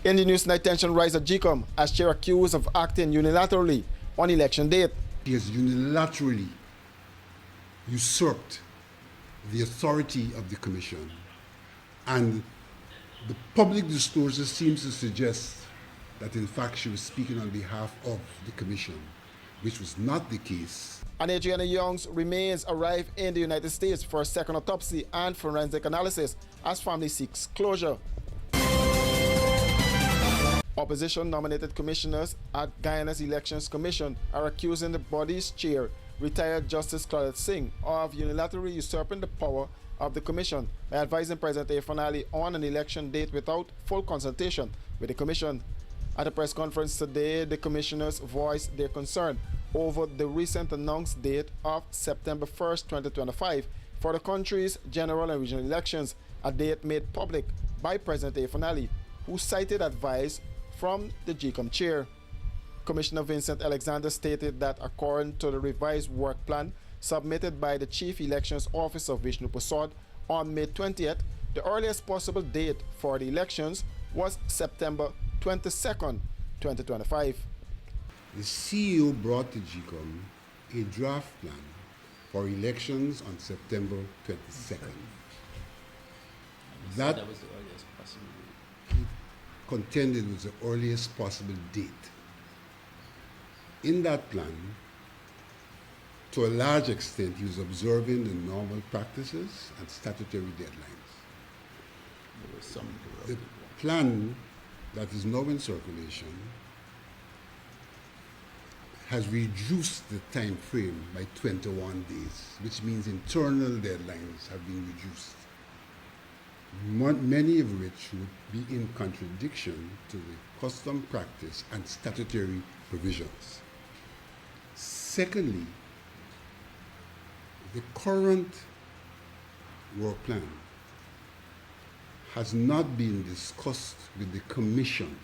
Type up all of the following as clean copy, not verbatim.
In the news tonight, tension rise at GCOM as chair accused of acting unilaterally on election date. He has unilaterally usurped the authority of the commission, and the public disclosure seems to suggest that in fact she was speaking on behalf of the commission, which was not the case. And Adriana Young's remains arrive in the United States for a second autopsy and forensic analysis as family seeks closure. Opposition-nominated commissioners at Guyana's Elections Commission are accusing the body's chair, retired Justice Claudette Singh, of unilaterally usurping the power of the commission by advising President Afenali on an election date without full consultation with the commission. At a press conference today, the commissioners voiced their concern over the recent announced date of September 1st, 2025 for the country's general and regional elections, a date made public by President Afenali, who cited advice from the GCOM chair. Commissioner Vincent Alexander stated that according to the revised work plan submitted by the Chief Elections Officer Vishnu Prasad on May 20th, the earliest possible date for the elections was September 22nd, 2025. The CEO brought to GCOM a draft plan for elections on September 22nd. That was the earliest possible date. He contended was the earliest possible date. In that plan, to a large extent, he was observing the normal practices and statutory deadlines. There was some The plan that is now in circulation has reduced the time frame by 21 days, which means internal deadlines have been reduced, many of which would be in contradiction to the custom practice and statutory provisions. Secondly, the current work plan has not been discussed with the commission,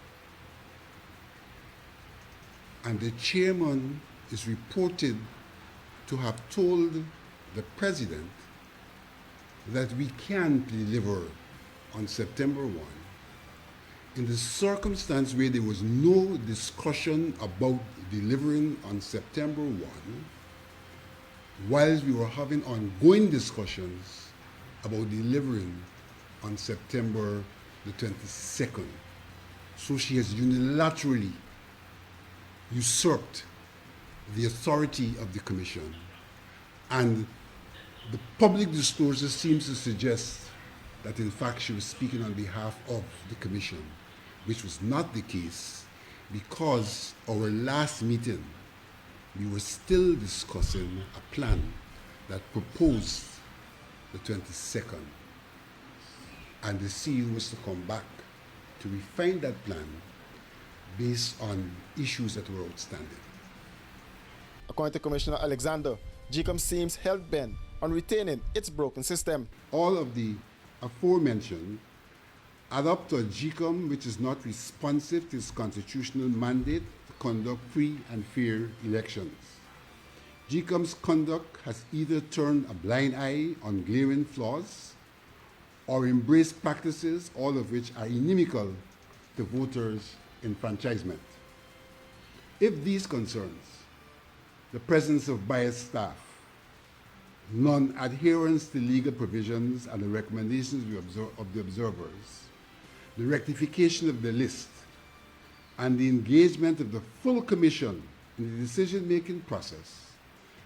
and the chairman is reported to have told the president that we can't deliver on September 1 in the circumstance where there was no discussion about delivering on September 1, whilst we were having ongoing discussions about delivering on September the 22nd. So she has unilaterally usurped the authority of the commission, and the public disclosure seems to suggest that in fact she was speaking on behalf of the commission, which was not the case, because our last meeting we were still discussing a plan that proposed the 22nd, and the CEO was to come back to refine that plan based on issues that were outstanding. According to Commissioner Alexander, GCOM seems hell-bent on retaining its broken system. All of the aforementioned add up to a GCOM which is not responsive to its constitutional mandate to conduct free and fair elections. GCOM's conduct has either turned a blind eye on glaring flaws or embraced practices, all of which are inimical to voters' enfranchisement. If these concerns, the presence of biased staff, non-adherence to legal provisions and the recommendations of the observers, the rectification of the list, and the engagement of the full commission in the decision-making process,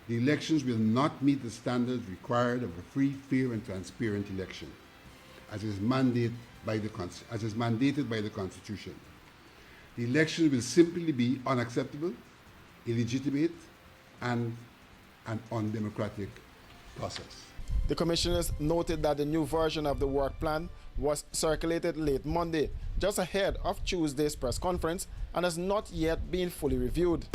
the elections will not meet the standards required of a free, fair, and transparent election, as is mandated by the Constitution. The election will simply be unacceptable, illegitimate, and an undemocratic process. The commissioners noted that the new version of the work plan was circulated late Monday, just ahead of Tuesday's press conference, and has not yet been fully reviewed.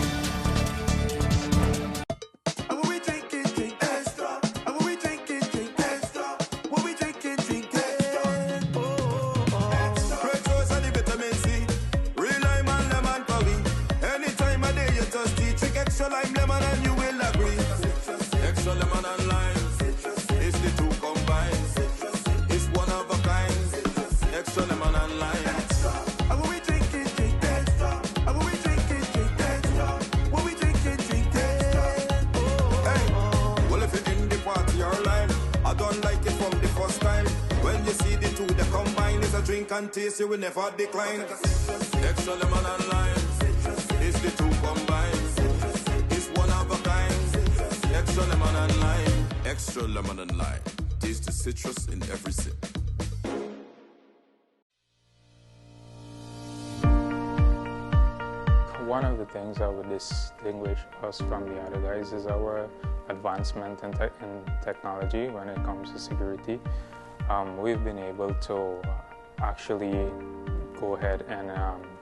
Extra lemon and lime. and taste, you will never decline. Extra lemon and lime, it's the two combined. It's one of a kind. Extra lemon and lime. Extra lemon and lime. Taste the citrus in every sip. One of the things that would distinguish us from the other guys is our advancement in technology when it comes to security. We've been able to actually go ahead and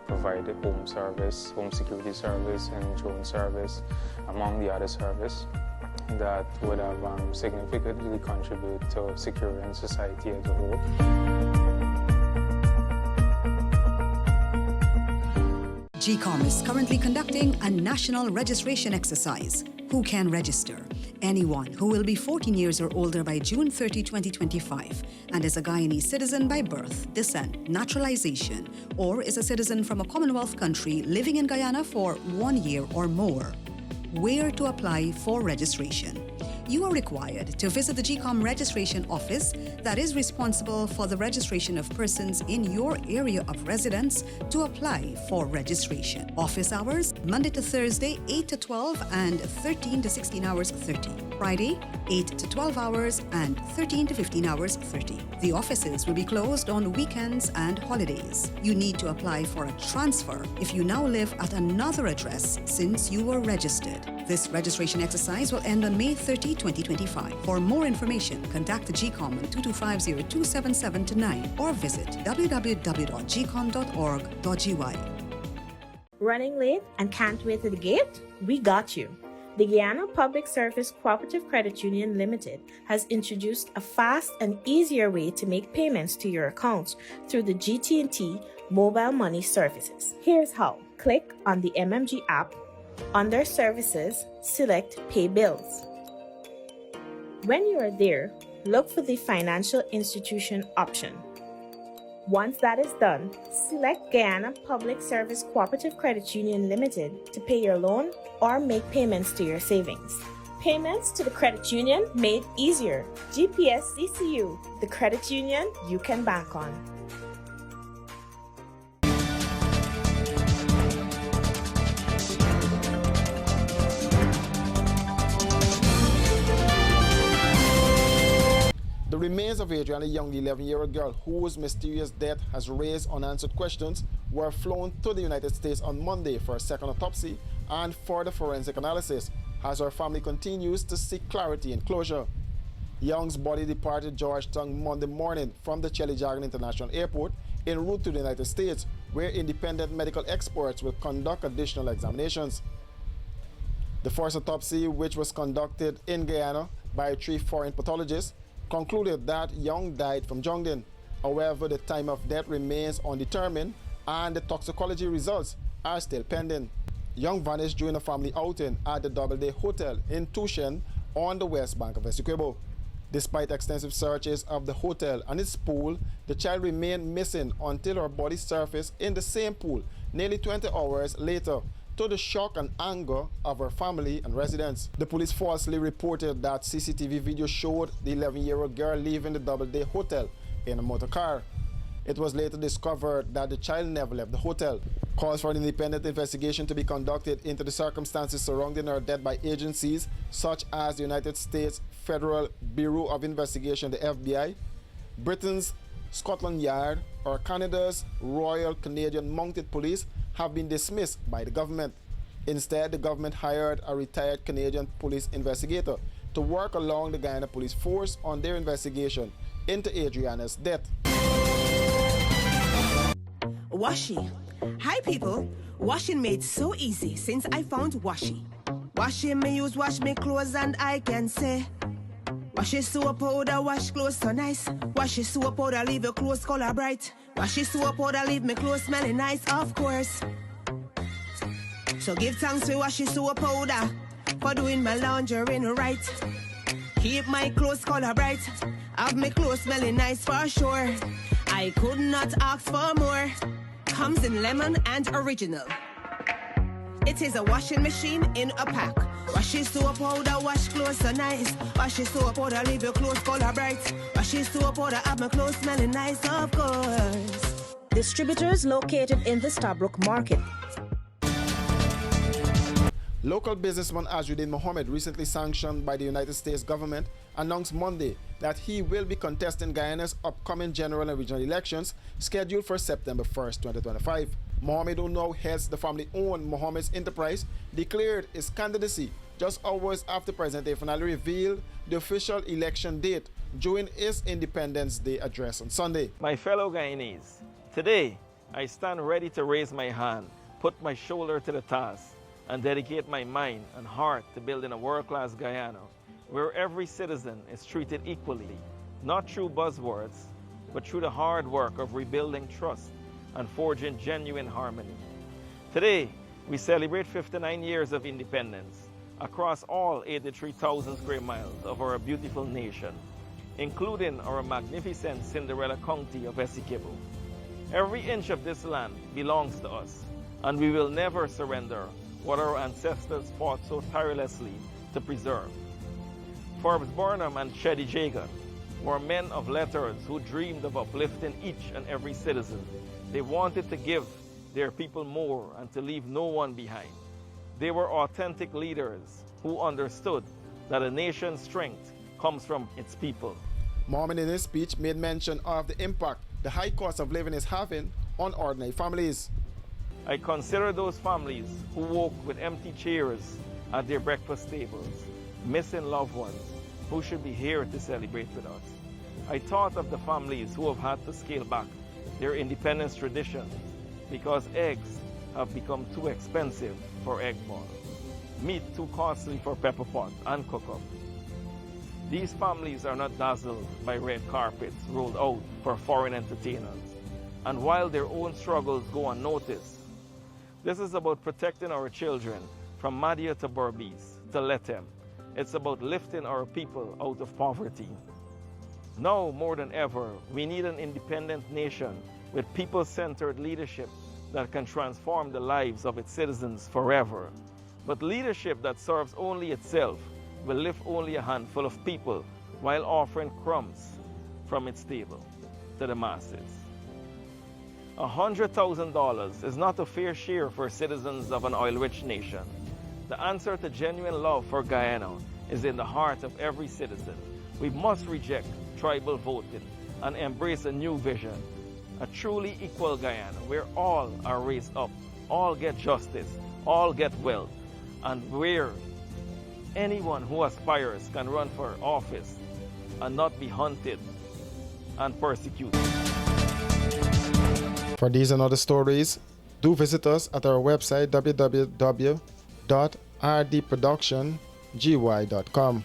provide home service, home security service, and drone service, among the other service that would have significantly contributed to securing society as a whole. GCOM is currently conducting a national registration exercise. Who can register? Anyone who will be 14 years or older by June 30, 2025 and is a Guyanese citizen by birth, descent, naturalization, or is a citizen from a Commonwealth country living in Guyana for 1 year or more. Where to apply for registration? You are required to visit the GCOM registration office that is responsible for the registration of persons in your area of residence to apply for registration. Office hours, Monday to Thursday, 8 to 12 and 13 to 16 hours 30. Friday, 8 to 12 hours and 13 to 15 hours 30. The offices will be closed on weekends and holidays. You need to apply for a transfer if you now live at another address since you were registered. This registration exercise will end on May 30, 2025. For more information, contact the GCOM on 225-0277-9 or visit www.gcom.org.gy. Running late and can't wait to the gate? We got you. The Guyana Public Service Cooperative Credit Union Limited has introduced a fast and easier way to make payments to your accounts through the GT&T mobile money services. Here's how. Click on the MMG app. Under Services, select Pay Bills. When you are there, look for the Financial Institution option. Once that is done, select Guyana Public Service Cooperative Credit Union Limited to pay your loan or make payments to your savings. Payments to the credit union made easier. GPS CCU, the credit union you can bank on. The remains of Adriana Young, the 11-year-old girl whose mysterious death has raised unanswered questions, were flown to the United States on Monday for a second autopsy and further forensic analysis as her family continues to seek clarity and closure. Young's body departed Georgetown Monday morning from the Chelijagan International Airport en route to the United States, where independent medical experts will conduct additional examinations. The first autopsy, which was conducted in Guyana by 3 foreign pathologists, concluded that Young died from jaundice. However, the time of death remains undetermined and the toxicology results are still pending. Young vanished during a family outing at the Doubleday Hotel in Tushen on the west bank of Essequibo. Despite extensive searches of the hotel and its pool, the child remained missing until her body surfaced in the same pool nearly 20 hours later, to the shock and anger of her family and residents. The police falsely reported that CCTV video showed the 11-year-old girl leaving the Doubleday Hotel in a motor car. It was later discovered that the child never left the hotel. Calls for an independent investigation to be conducted into the circumstances surrounding her death by agencies such as the United States Federal Bureau of Investigation, the FBI, Britain's Scotland Yard, or Canada's Royal Canadian Mounted Police have been dismissed by the government. Instead, the government hired a retired Canadian police investigator to work along the Guyana Police Force on their investigation into Adriana's death. Washi. Hi people. Washing made so easy since I found Washi. Washing me use wash me clothes and I can say Washi soap powder wash clothes so nice. Washi soap powder leave your clothes color bright. Washi soap powder leave me clothes smelling nice, of course. So give thanks to Washi soap powder for doing my laundry right. Keep my clothes color bright. Have my clothes smelling nice for sure. I could not ask for more. Comes in lemon and original. It is a washing machine in a pack. Washi soap powder wash clothes so nice. Washi soap powder leave your clothes color bright. Washi soap powder have my clothes smelling nice, of course. Distributors located in the Stabrook Market. Local businessman Adriana Mohammed, recently sanctioned by the United States government, announced Monday that he will be contesting Guyana's upcoming general and regional elections scheduled for September 1st, 2025. Mohammed, who now heads the family-owned Mohammed's Enterprise, declared his candidacy just hours after President finally revealed the official election date during his Independence Day address on Sunday. My fellow Guyanese, today I stand ready to raise my hand, put my shoulder to the task, and dedicate my mind and heart to building a world-class Guyana where every citizen is treated equally, not through buzzwords, but through the hard work of rebuilding trust and forging genuine harmony. Today, we celebrate 59 years of independence across all 83,000 square miles of our beautiful nation, including our magnificent Cinderella County of Essequibo. Every inch of this land belongs to us, and we will never surrender what our ancestors fought so tirelessly to preserve. Forbes Burnham and Cheddy Jagan were men of letters who dreamed of uplifting each and every citizen. They wanted to give their people more and to leave no one behind. They were authentic leaders who understood that a nation's strength comes from its people. Mohammed in his speech made mention of the impact the high cost of living is having on ordinary families. I consider those families who woke with empty chairs at their breakfast tables, missing loved ones who should be here to celebrate with us. I thought of the families who have had to scale back their independence traditions because eggs have become too expensive for egg ball, meat too costly for pepper pot and cook-up. These families are not dazzled by red carpets rolled out for foreign entertainers, and while their own struggles go unnoticed, this is about protecting our children from Madia to Berbice to Letem. It's about lifting our people out of poverty. Now more than ever, we need an independent nation with people-centered leadership that can transform the lives of its citizens forever. But leadership that serves only itself will lift only a handful of people while offering crumbs from its table to the masses. $100,000 is not a fair share for citizens of an oil-rich nation. The answer to genuine love for Guyana is in the heart of every citizen. We must reject tribal voting and embrace a new vision, a truly equal Guyana where all are raised up, all get justice, all get wealth, and where anyone who aspires can run for office and not be hunted and persecuted. For these and other stories, do visit us at our website www.rdproductiongy.com.